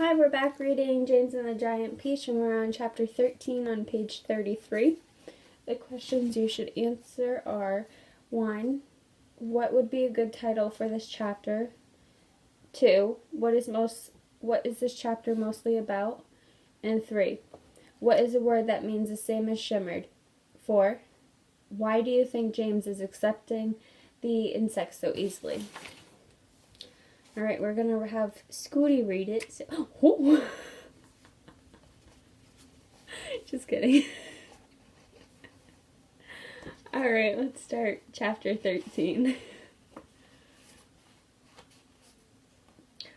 Hi, we're back reading James and the Giant Peach, and we're on chapter 13 on page 33. The questions you should answer are: 1. What would be a good title for this chapter? 2. What is this chapter mostly about? And 3. What is a word that means the same as shimmered? 4. Why do you think James is accepting the insects so easily? Alright, we're going to have Scooty read it. Oh. Just kidding. Alright, let's start chapter 13.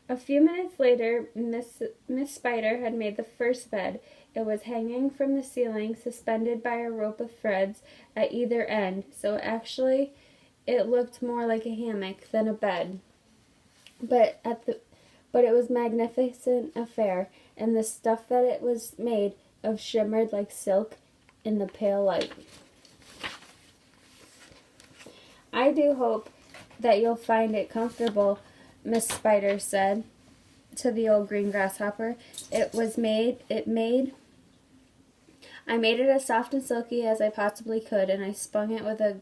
A few minutes later, Miss Spider had made the first bed. It was hanging from the ceiling, suspended by a rope of threads at either end, so actually it looked more like a hammock than a bed. But it was a magnificent affair, and the stuff that it was made of shimmered like silk in the pale light. I do hope that you'll find it comfortable, Miss Spider said to the old green grasshopper. I made it as soft and silky as I possibly could, and I spun it with a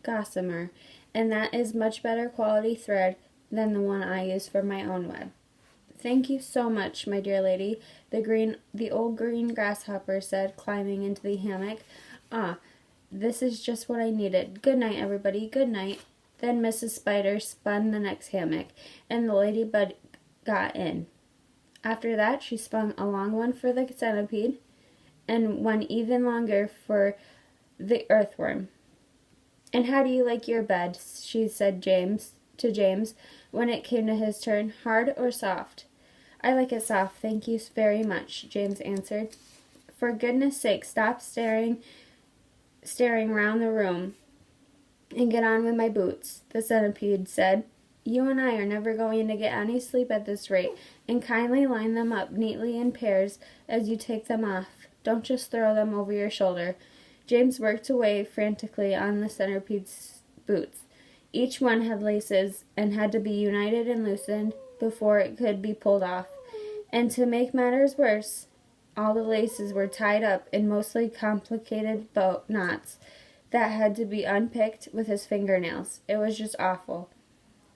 gossamer, and that is much better quality thread than the one I use for my own web. Thank you so much, my dear lady, the old green grasshopper said, climbing into the hammock. This is just what I needed. Good night, everybody. Good night. Then Mrs. Spider spun the next hammock, and the Ladybug got in. After that, she spun a long one for the centipede, and one even longer for the earthworm. And how do you like your bed? She said to James when it came to his turn. Hard or soft? I like it soft, thank you very much, James answered. For goodness sake, stop staring round the room and get on with my boots, the centipede said. You and I are never going to get any sleep at this rate, and kindly line them up neatly in pairs as you take them off. Don't just throw them over your shoulder. James worked away frantically on the centipede's boots. Each one had laces and had to be united and loosened before it could be pulled off. And to make matters worse, all the laces were tied up in mostly complicated knots that had to be unpicked with his fingernails. It was just awful.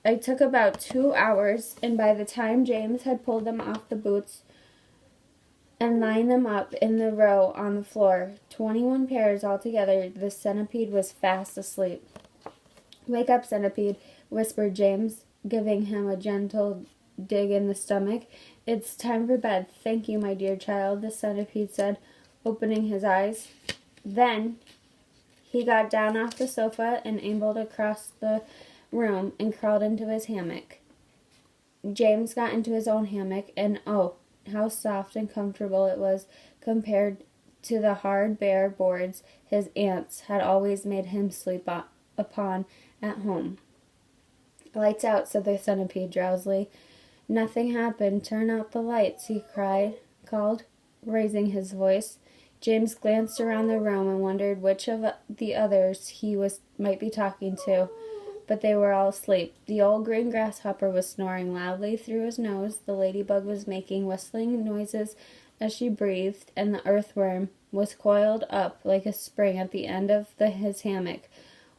It took about 2 hours, and by the time James had pulled them off the boots and lined them up in the row on the floor, 21 pairs altogether, the centipede was fast asleep. Wake up, centipede, whispered James, giving him a gentle dig in the stomach. It's time for bed. Thank you, my dear child, the centipede said, opening his eyes. Then he got down off the sofa and ambled across the room and crawled into his hammock. James got into his own hammock, and oh, how soft and comfortable it was compared to the hard, bare boards his aunts had always made him sleep upon at home. Lights out, said the centipede drowsily. Nothing happened. Turn out the lights, he called, raising his voice. James glanced around the room and wondered which of the others he might be talking to, but they were all asleep. The old green grasshopper was snoring loudly through his nose, the ladybug was making whistling noises as she breathed, and the earthworm was coiled up like a spring at the end of his hammock,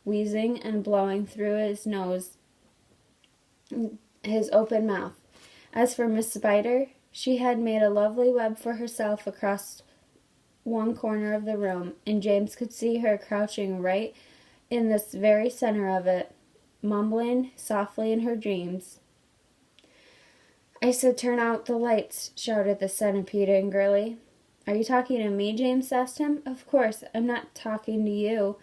wheezing and blowing through his nose, his open mouth. As for Miss Spider, she had made a lovely web for herself across one corner of the room, and James could see her crouching right in the very center of it, mumbling softly in her dreams. I said turn out the lights, shouted the centipede angrily. Are you talking to me? James asked him. Of course, I'm not talking to you,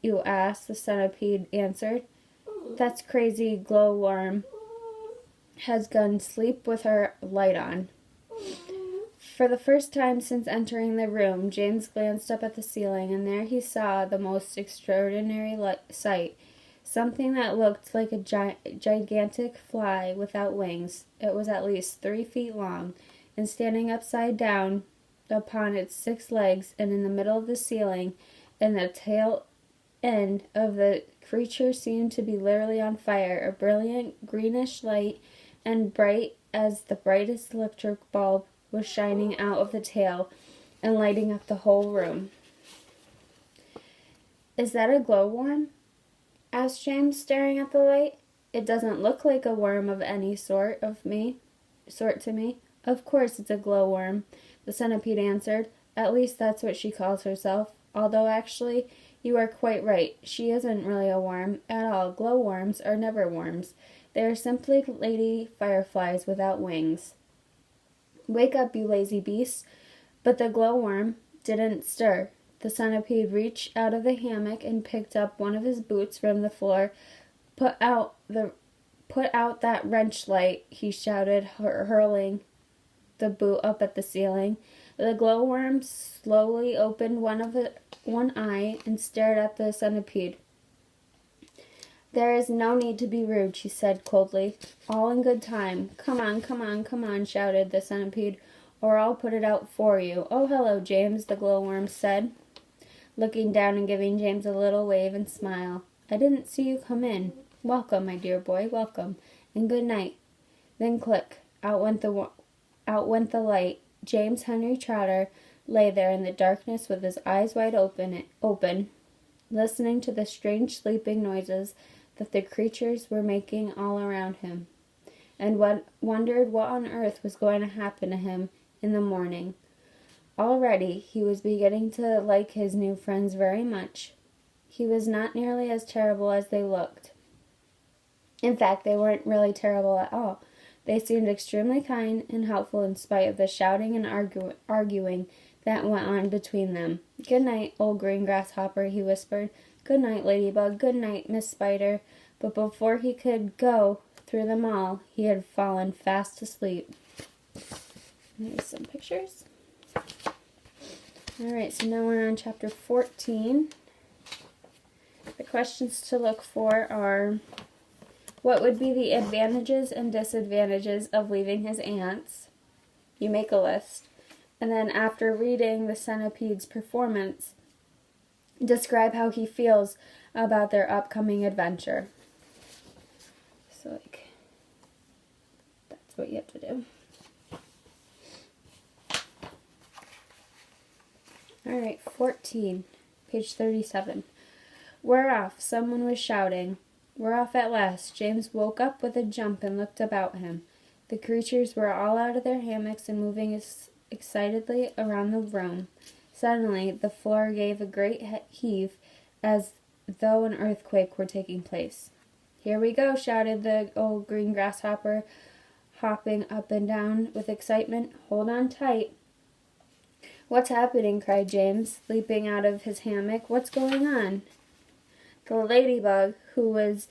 you ass, the centipede answered. That's crazy glowworm has gone sleep with her light on. For the first time since entering the room, James glanced up at the ceiling, and there he saw the most extraordinary sight, something that looked like a gigantic fly without wings. It was at least 3 feet long, and standing upside down upon its 6 legs, and in the middle of the ceiling, and the tail end of the creature seemed to be literally on fire. A brilliant greenish light and bright as the brightest electric bulb was shining out of the tail and lighting up the whole room. "Is that a glowworm?" asked James, staring at the light. "It doesn't look like a worm of any sort to me." "Of course it's a glowworm," the centipede answered. "At least that's what she calls herself, although actually you are quite right. She isn't really a worm at all. Glowworms are never worms. They are simply lady fireflies without wings." "Wake up, you lazy beast." But the glowworm didn't stir. The centipede reached out of the hammock and picked up one of his boots from the floor. Put out that wrench light," he shouted, hurling the boot up at the ceiling. The glowworm slowly opened one eye and stared at the centipede. "There is no need to be rude," she said coldly. "All in good time. Come on," shouted the centipede, "or I'll put it out for you." "Oh, hello, James," the glowworm said, looking down and giving James a little wave and smile. "I didn't see you come in. Welcome, my dear boy, welcome, and good night." Then click, out went the light. James Henry Trotter lay there in the darkness with his eyes wide open, listening to the strange sleeping noises that the creatures were making all around him, and wondered what on earth was going to happen to him in the morning. Already he was beginning to like his new friends very much. He was not nearly as terrible as they looked. In fact, they weren't really terrible at all. They seemed extremely kind and helpful in spite of the shouting and arguing that went on between them. "Good night, old green grasshopper," he whispered. "Good night, Ladybug. Good night, Miss Spider." But before he could go through them all, he had fallen fast asleep. There's some pictures. Alright, so now we're on chapter 14. The questions to look for are: what would be the advantages and disadvantages of leaving his aunts? You make a list. And then after reading the centipede's performance, describe how he feels about their upcoming adventure. So, that's what you have to do. Alright, 14, page 37. "We're off," someone was shouting. "We're off at last." James woke up with a jump and looked about him. The creatures were all out of their hammocks and moving excitedly around the room. Suddenly, the floor gave a great heave, as though an earthquake were taking place. "Here we go," shouted the old green grasshopper, hopping up and down with excitement. "Hold on tight." "What's happening?" cried James, leaping out of his hammock. "What's going on?" The ladybug, who was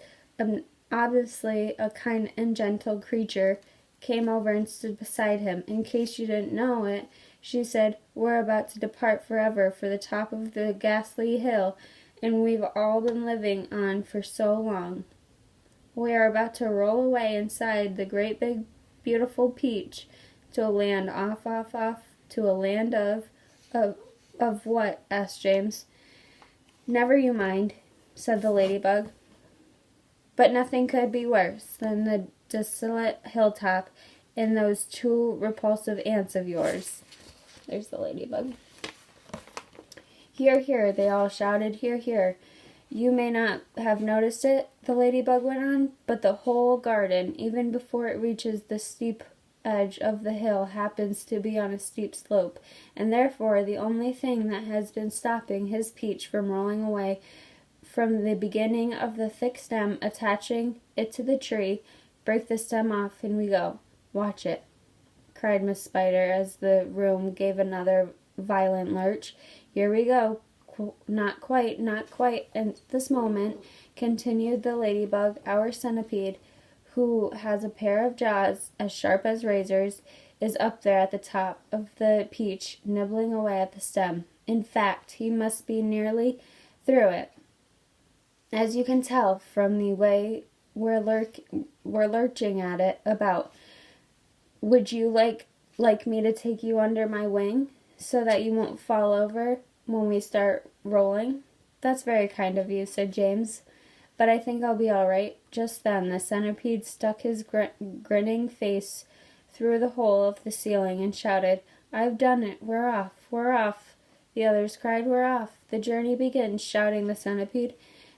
obviously a kind and gentle creature, came over and stood beside him. "In case you didn't know it," she said, "we're about to depart forever for the top of the ghastly hill, and we've all been living on for so long. We are about to roll away inside the great big beautiful peach to a land off, to a land of what?" asked James. "Never you mind," said the ladybug. "But nothing could be worse than the desolate hilltop and those two repulsive aunts of yours." There's the ladybug. "Hear, hear," they all shouted. "Hear, hear." "You may not have noticed it," the ladybug went on, "but the whole garden, even before it reaches the steep edge of the hill, happens to be on a steep slope, and therefore the only thing that has been stopping his peach from rolling away from the beginning of the thick stem attaching it to the tree. Break the stem off and we go. Watch it," cried Miss Spider as the room gave another violent lurch. "Here we go. Not quite, not quite." At this moment, continued the ladybug, "our centipede, who has a pair of jaws as sharp as razors, is up there at the top of the peach, nibbling away at the stem. In fact, he must be nearly through it, as you can tell from the way we're lurching at it about. Would you like me to take you under my wing, so that you won't fall over when we start rolling?" "That's very kind of you," said James, "but I think I'll be all right." Just then the centipede stuck his grinning face through the hole of the ceiling and shouted, "I've done it! We're off! We're off!" The others cried, "We're off! The journey begins," shouting the centipede.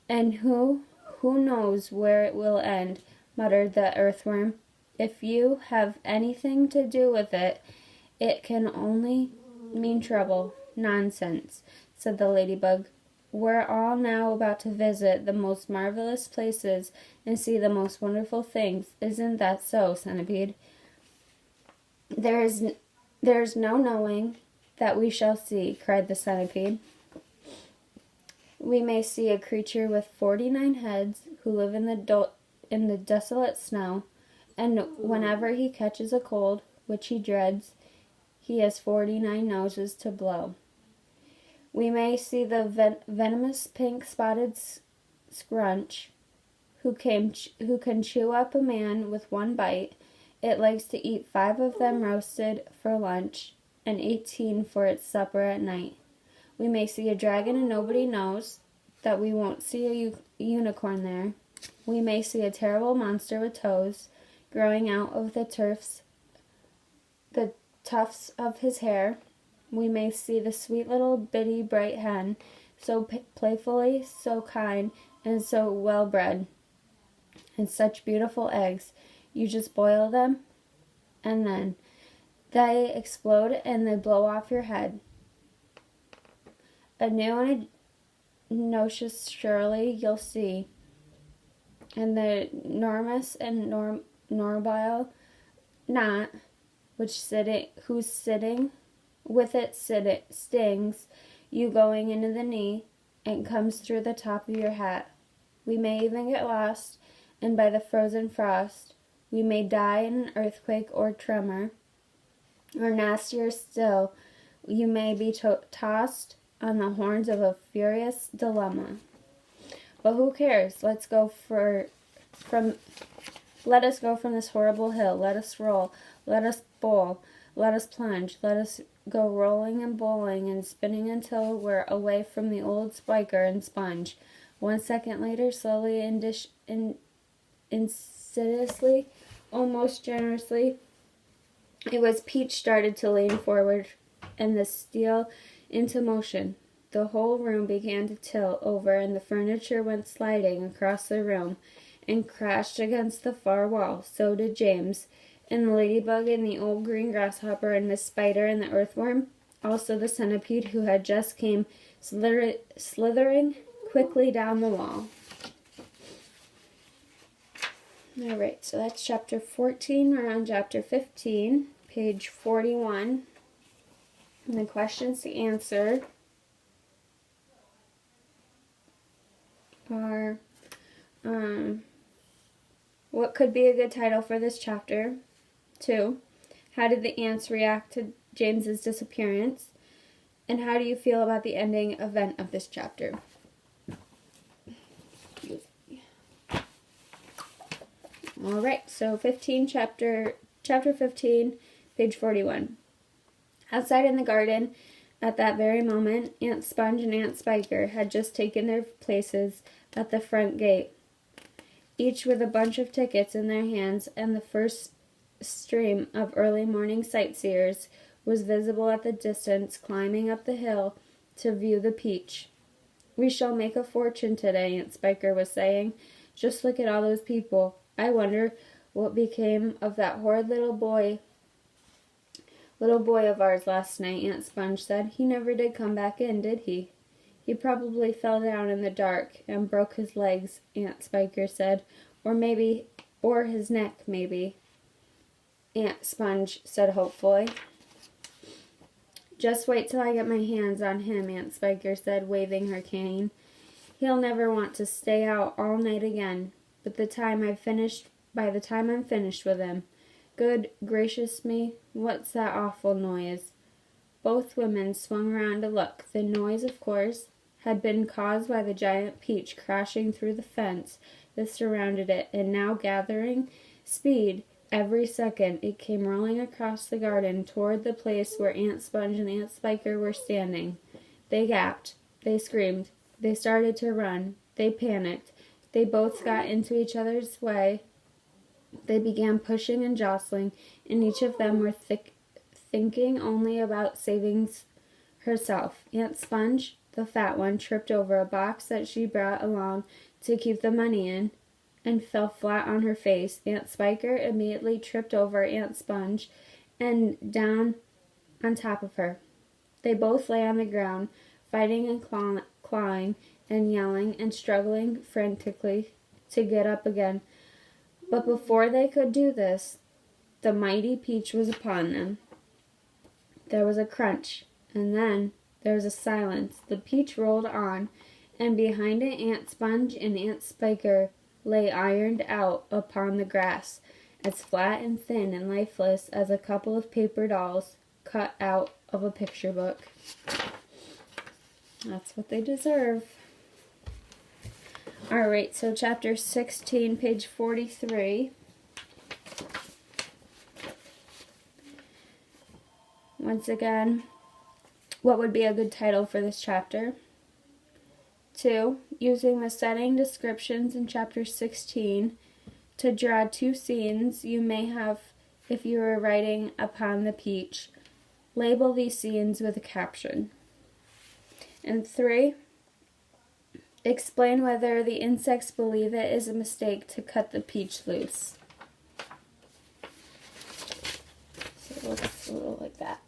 "And who knows where it will end," muttered the earthworm. "If you have anything to do with it, it can only mean trouble." "Nonsense," said the ladybug. "We're all now about to visit the most marvelous places and see the most wonderful things. Isn't that so, centipede?" There's no knowing that we shall see," cried the centipede. "We may see a creature with 49 heads who live in the desolate snow, and whenever he catches a cold, which he dreads, he has 49 noses to blow. We may see the venomous pink-spotted scrunch who can chew up a man with one bite. It likes to eat 5 of them roasted for lunch and 18 for its supper at night. We may see a dragon and nobody knows that we won't see a unicorn there. We may see a terrible monster with toes growing out of the tufts of his hair. We may see the sweet little bitty bright hen, so playfully, so kind, and so well bred, and such beautiful eggs. You just boil them, and then they explode and they blow off your head. A new and noxious surely you'll see, and the enormous and norbile gnat, who's sitting with it stings you going into the knee and comes through the top of your hat. We may even get lost, and by the frozen frost, we may die in an earthquake or tremor, or nastier still, you may be tossed on the horns of a furious dilemma. But who cares? Let us go from this horrible hill. Let us roll. Let us bowl. Let us plunge. Let us go rolling and bowling and spinning until we're away from the old spiker and sponge. 1 second later, slowly and insidiously, almost generously, it was Peach started to lean forward and the steel into motion. The whole room began to tilt over and the furniture went sliding across the room and crashed against the far wall. So did James, and the ladybug, and the old green grasshopper, and Miss Spider, and the earthworm, also the centipede, who had just came slithering quickly down the wall. Alright, so that's chapter 14. We're on chapter 15, page 41. And the questions to answer are, what could be a good title for this chapter? 2, how did the ants react to James's disappearance? And how do you feel about the ending event of this chapter? Alright, so chapter 15, page 41. Outside in the garden, at that very moment, Aunt Sponge and Aunt Spiker had just taken their places at the front gate, each with a bunch of tickets in their hands, and the first stream of early morning sightseers was visible at the distance, climbing up the hill to view the Peach. "We shall make a fortune today," Aunt Spiker was saying. "Just look at all those people. I wonder what became of that horrid little boy of ours last night," Aunt Sponge said. "He never did come back in, did he?" "He probably fell down in the dark and broke his legs," Aunt Spiker said. Or his neck, maybe," Aunt Sponge said hopefully. "Just wait till I get my hands on him," Aunt Spiker said, waving her cane. "He'll never want to stay out all night again, by the time I'm finished with him. Good gracious me, what's that awful noise?" Both women swung around to look. The noise, of course, had been caused by the giant Peach crashing through the fence that surrounded it, and now gathering speed every second, it came rolling across the garden toward the place where Aunt Sponge and Aunt Spiker were standing. They gasped. They screamed. They started to run. They panicked. They both got into each other's way. They began pushing and jostling, and each of them were thinking only about saving herself. Aunt Sponge, the fat one, tripped over a box that she brought along to keep the money in and fell flat on her face. Aunt Spiker immediately tripped over Aunt Sponge and down on top of her. They both lay on the ground, fighting and clawing and yelling and struggling frantically to get up again. But before they could do this, the mighty Peach was upon them. There was a crunch, and then there was a silence. The Peach rolled on, and behind it Aunt Sponge and Aunt Spiker lay ironed out upon the grass, as flat and thin and lifeless as a couple of paper dolls cut out of a picture book. That's what they deserve. Alright, so chapter 16, page 43. Once again, what would be a good title for this chapter? 2. Using the setting descriptions in chapter 16 to draw 2 scenes you may have if you were writing upon the peach. Label these scenes with a caption. And 3. Explain whether the insects believe it is a mistake to cut the peach loose. So it looks a little like that.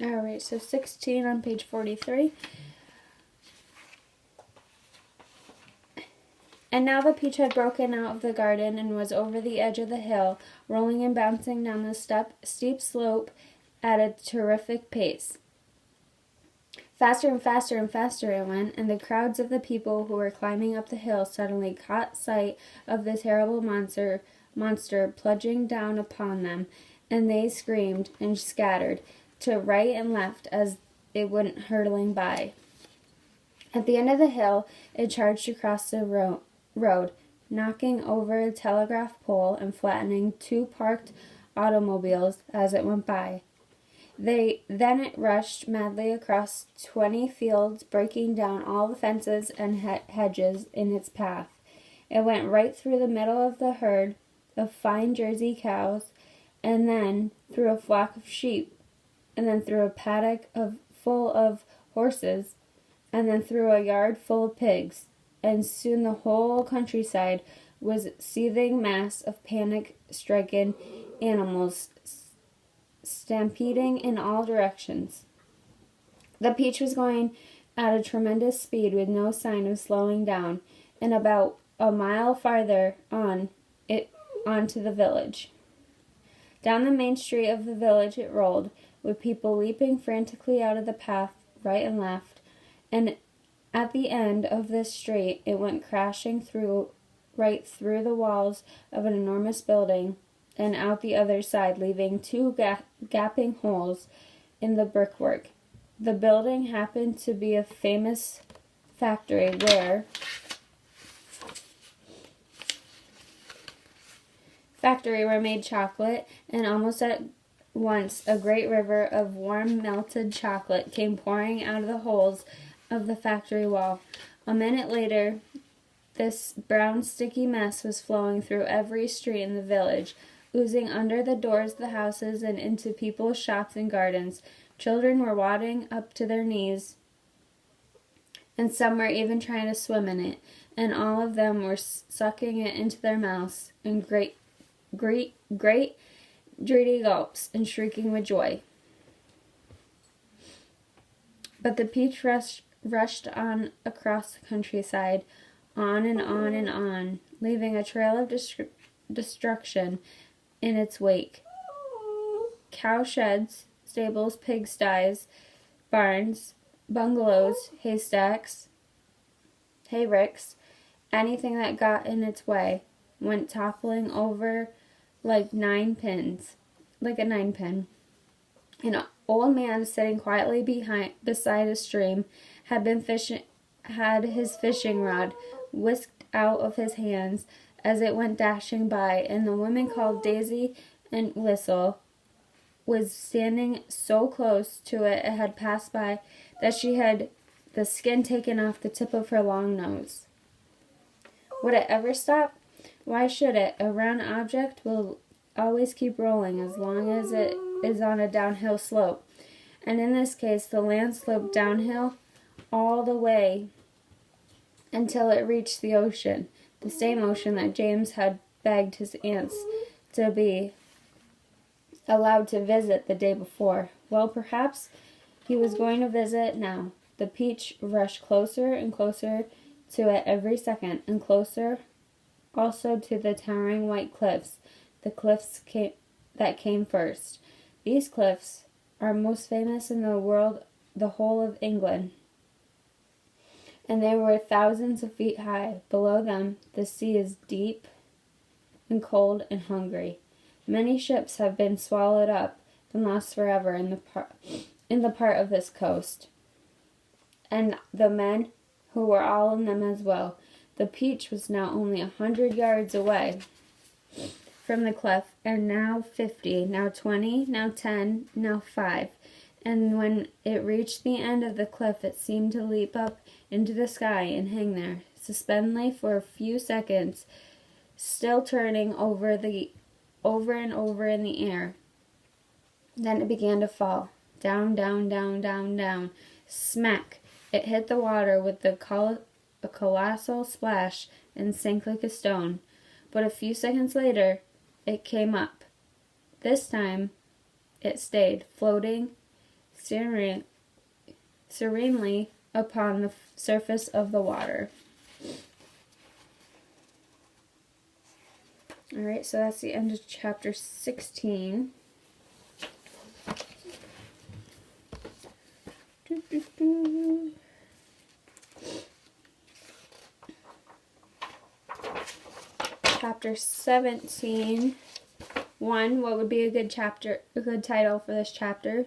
Alright, so 16 on page 43. And now the peach had broken out of the garden and was over the edge of the hill, rolling and bouncing down the steep slope at a terrific pace. Faster and faster and faster it went, and the crowds of the people who were climbing up the hill suddenly caught sight of the terrible monster plunging down upon them, and they screamed and scattered to right and left as it went hurtling by. At the end of the hill, it charged across the road, knocking over a telegraph pole and flattening 2 parked automobiles as it went by. Then it rushed madly across 20 fields, breaking down all the fences and hedges in its path. It went right through the middle of the herd of fine Jersey cows, and then through a flock of sheep, and then through a paddock full of horses, and then through a yard full of pigs, and soon the whole countryside was a seething mass of panic-stricken animals stampeding in all directions. The peach was going at a tremendous speed with no sign of slowing down, and about a mile farther on to the village. Down the main street of the village it rolled, with people leaping frantically out of the path right and left, and at the end of this street it went crashing right through the walls of an enormous building and out the other side, leaving 2 gaping holes in the brickwork. The building happened to be a famous factory where made chocolate, and almost at once a great river of warm melted chocolate came pouring out of the holes of the factory wall. A minute later, this brown sticky mess was flowing through every street in the village, oozing under the doors of the houses and into people's shops and gardens. Children were wading up to their knees, and some were even trying to swim in it, and all of them were sucking it into their mouths in great dreary gulps and shrieking with joy. But the peach rushed on across the countryside, on and on and on, leaving a trail of destruction in its wake. Cowsheds, stables, pigsties, barns, bungalows, haystacks, hayricks, anything that got in its way went toppling over like a 9-pin. An old man sitting quietly beside a stream had his fishing rod whisked out of his hands as it went dashing by, and the woman called Daisy and Whistle was standing so close to it had passed by that she had the skin taken off the tip of her long nose. Would it ever stop? Why should it? A round object will always keep rolling as long as it is on a downhill slope. And in this case, the land sloped downhill all the way until it reached the ocean, the same ocean that James had begged his aunts to be allowed to visit the day before. Well, perhaps he was going to visit now. The Peach rushed closer and closer to it every second, and closer also to the towering white cliffs, the cliffs that came first. These cliffs are most famous in the world, the whole of England, and they were thousands of feet high. Below them, the sea is deep and cold and hungry. Many ships have been swallowed up and lost forever in the part of this coast, and the men who were all in them as well. The Peach was now only 100 yards away from the cliff, and now 50, now 20, now 10, now 5. And when it reached the end of the cliff, it seemed to leap up into the sky and hang there, suspendedly for a few seconds, still turning over and over in the air. Then it began to fall. Down, down, down, down, down. Smack! It hit the water with a colossal splash and sank like a stone. But a few seconds later, it came up. This time, it stayed, floating serenely upon the surface of the water. Alright, so that's the end of chapter 16. Chapter 17. 1. What would be a good title for this chapter?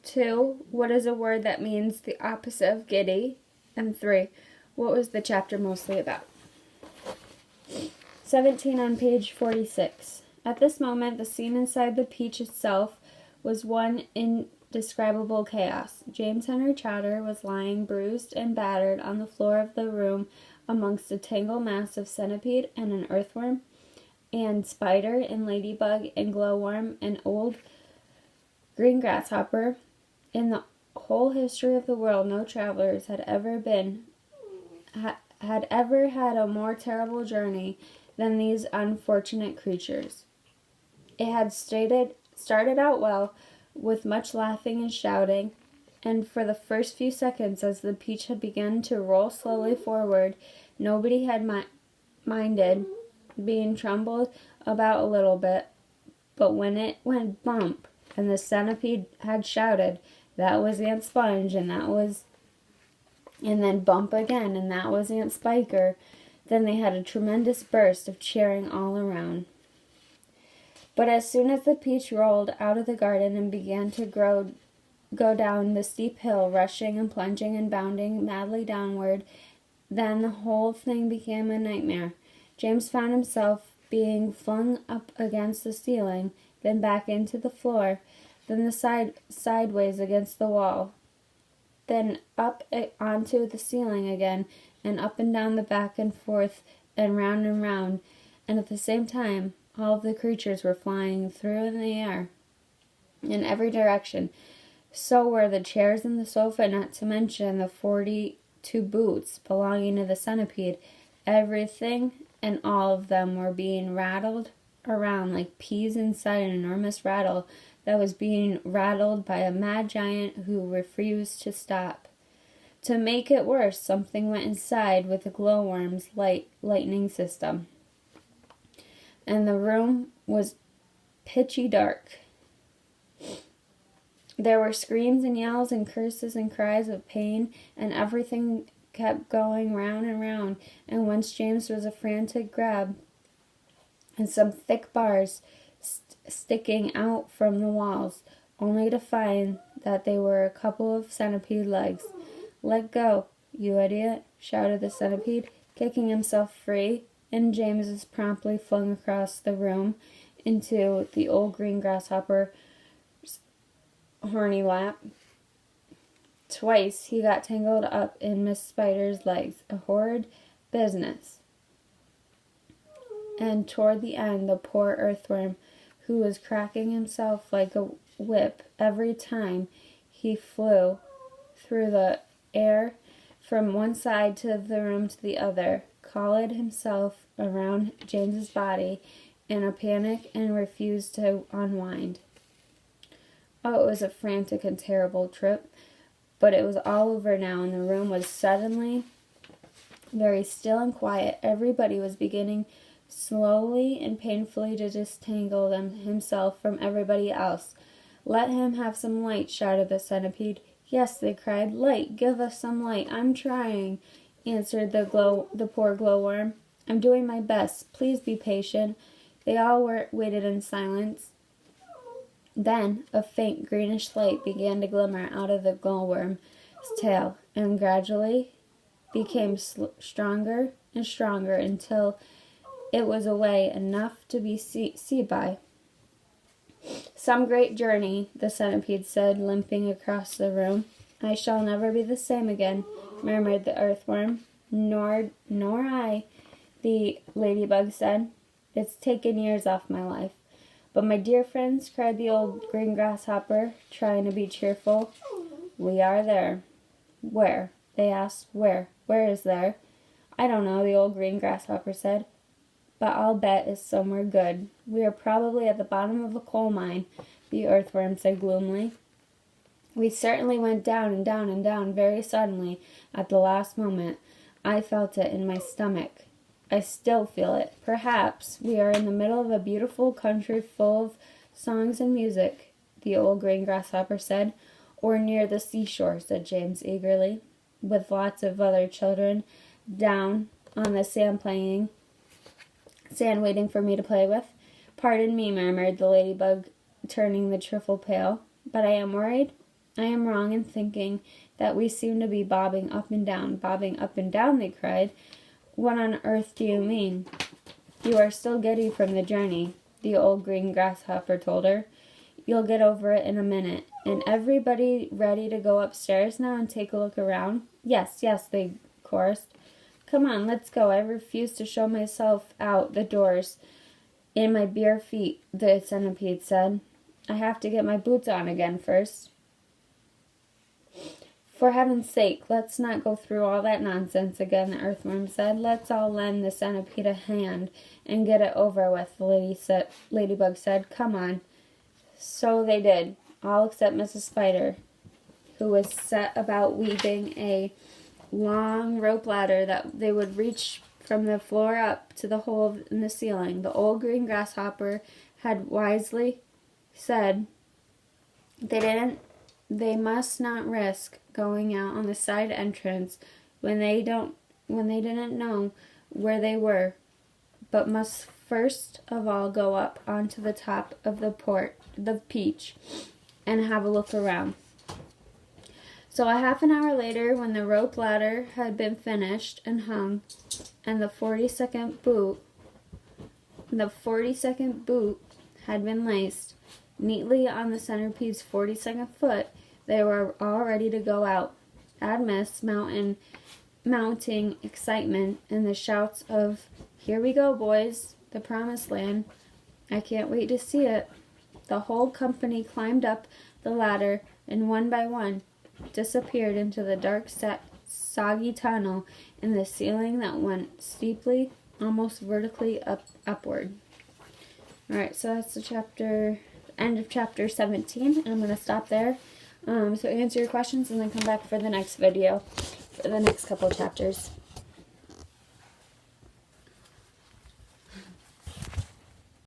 2. What is a word that means the opposite of giddy? And 3. What was the chapter mostly about? 17 on page 46. At this moment, the scene inside the Peach itself was one indescribable chaos. James Henry Chowder was lying bruised and battered on the floor of the room amongst a tangled mass of centipede and an earthworm and spider and ladybug and glowworm and old green grasshopper. In the whole history of the world, no travelers had ever had a more terrible journey than these unfortunate creatures. It had started out well, with much laughing and shouting, and for the first few seconds, as the Peach had begun to roll slowly forward, nobody had minded being trembled about a little bit. But when it went bump, and the centipede had shouted, that was Aunt Sponge, and then bump again, and that was Aunt Spiker, then they had a tremendous burst of cheering all around. But as soon as the Peach rolled out of the garden and began to go down the steep hill, rushing and plunging and bounding madly downward, then the whole thing became a nightmare. James found himself being flung up against the ceiling, then back into the floor, then sideways against the wall, then up onto the ceiling again, and up and down the back and forth and round, and at the same time all of the creatures were flying through in the air in every direction. So were the chairs and the sofa, not to mention the 42 boots belonging to the centipede. Everything and all of them were being rattled around like peas inside an enormous rattle that was being rattled by a mad giant who refused to stop. To make it worse, something went inside with the glowworm's lightning system, and the room was pitchy dark. There were screams and yells and curses and cries of pain, and everything kept going round and round, and once James was a frantic grab, and some thick bars sticking out from the walls, only to find that they were a couple of centipede legs. "Let go, you idiot," shouted the centipede, kicking himself free and James was promptly flung across the room into the old green grasshopper's horny lap. Twice he got tangled up in Miss Spider's legs, a horrid business. And toward the end, the poor earthworm, who was cracking himself like a whip every time he flew through the air from one side of the room to the other, coiled himself around James's body in a panic and refused to unwind. Oh, it was a frantic and terrible trip, but it was all over now, and the room was suddenly very still and quiet. Everybody was beginning slowly and painfully to disentangle himself from everybody else. "Let him have some light," shouted the centipede. "Yes," they cried. "Light, give us some light." "I'm trying," answered the poor glowworm. "I'm doing my best. Please be patient." They all waited in silence. Then a faint greenish light began to glimmer out of the glowworm's tail, and gradually became stronger and stronger until it was away enough to be seen by. "Some great journey," the centipede said, limping across the room. "I shall never be the same again," murmured the earthworm. Nor I," the ladybug said. "It's taken years off my life." "But my dear friends," cried the old green grasshopper, trying to be cheerful, "we are there." "Where?" they asked. Where is there?" "I don't know," the old green grasshopper said. "But I'll bet it's somewhere good. We are probably at the bottom of a coal mine," the earthworm said gloomily. "We certainly went down and down and down very suddenly at the last moment. I felt it in my stomach. I still feel it. Perhaps we are in the middle of a beautiful country full of songs and music," the old green grasshopper said. "Or near the seashore," said James eagerly, "with lots of other children down on the sand waiting for me to play with." "Pardon me," murmured the ladybug, turning the trifle pale, "but I am worried. I am wrong in thinking that we seem to be bobbing up and down." "Bobbing up and down," they cried. "What on earth do you mean?" "You are still giddy from the journey," the old green grasshopper told her. "You'll get over it in a minute. And everybody ready to go upstairs now and take a look around?" Yes, they chorused. "Come on, let's go. I refuse to show myself out the doors in my bare feet," the centipede said. "I have to get my boots on again first." "For heaven's sake, let's not go through all that nonsense again," the earthworm said. "Let's all lend the centipede a hand and get it over with," the ladybug said. "Come on." So they did, all except Mrs. Spider, who was set about weaving a long rope ladder that they would reach from the floor up to the hole in the ceiling. The old green grasshopper had wisely said they must not risk going out on the side entrance when they didn't know where they were, but must first of all go up onto the top of the peach and have a look around. So a half an hour later, when the rope ladder had been finished and hung, and the 40-second boot had been laced neatly on the centipede's 42nd foot, they were all ready to go out. Amidst mounting excitement and the shouts of, "Here we go, boys, the promised land. I can't wait to see it," the whole company climbed up the ladder and one by one disappeared into the dark, soggy tunnel in the ceiling that went steeply, almost vertically upward. Alright, so that's the end of chapter 17, and I'm going to stop there. So answer your questions and then come back for the next video for the next couple chapters.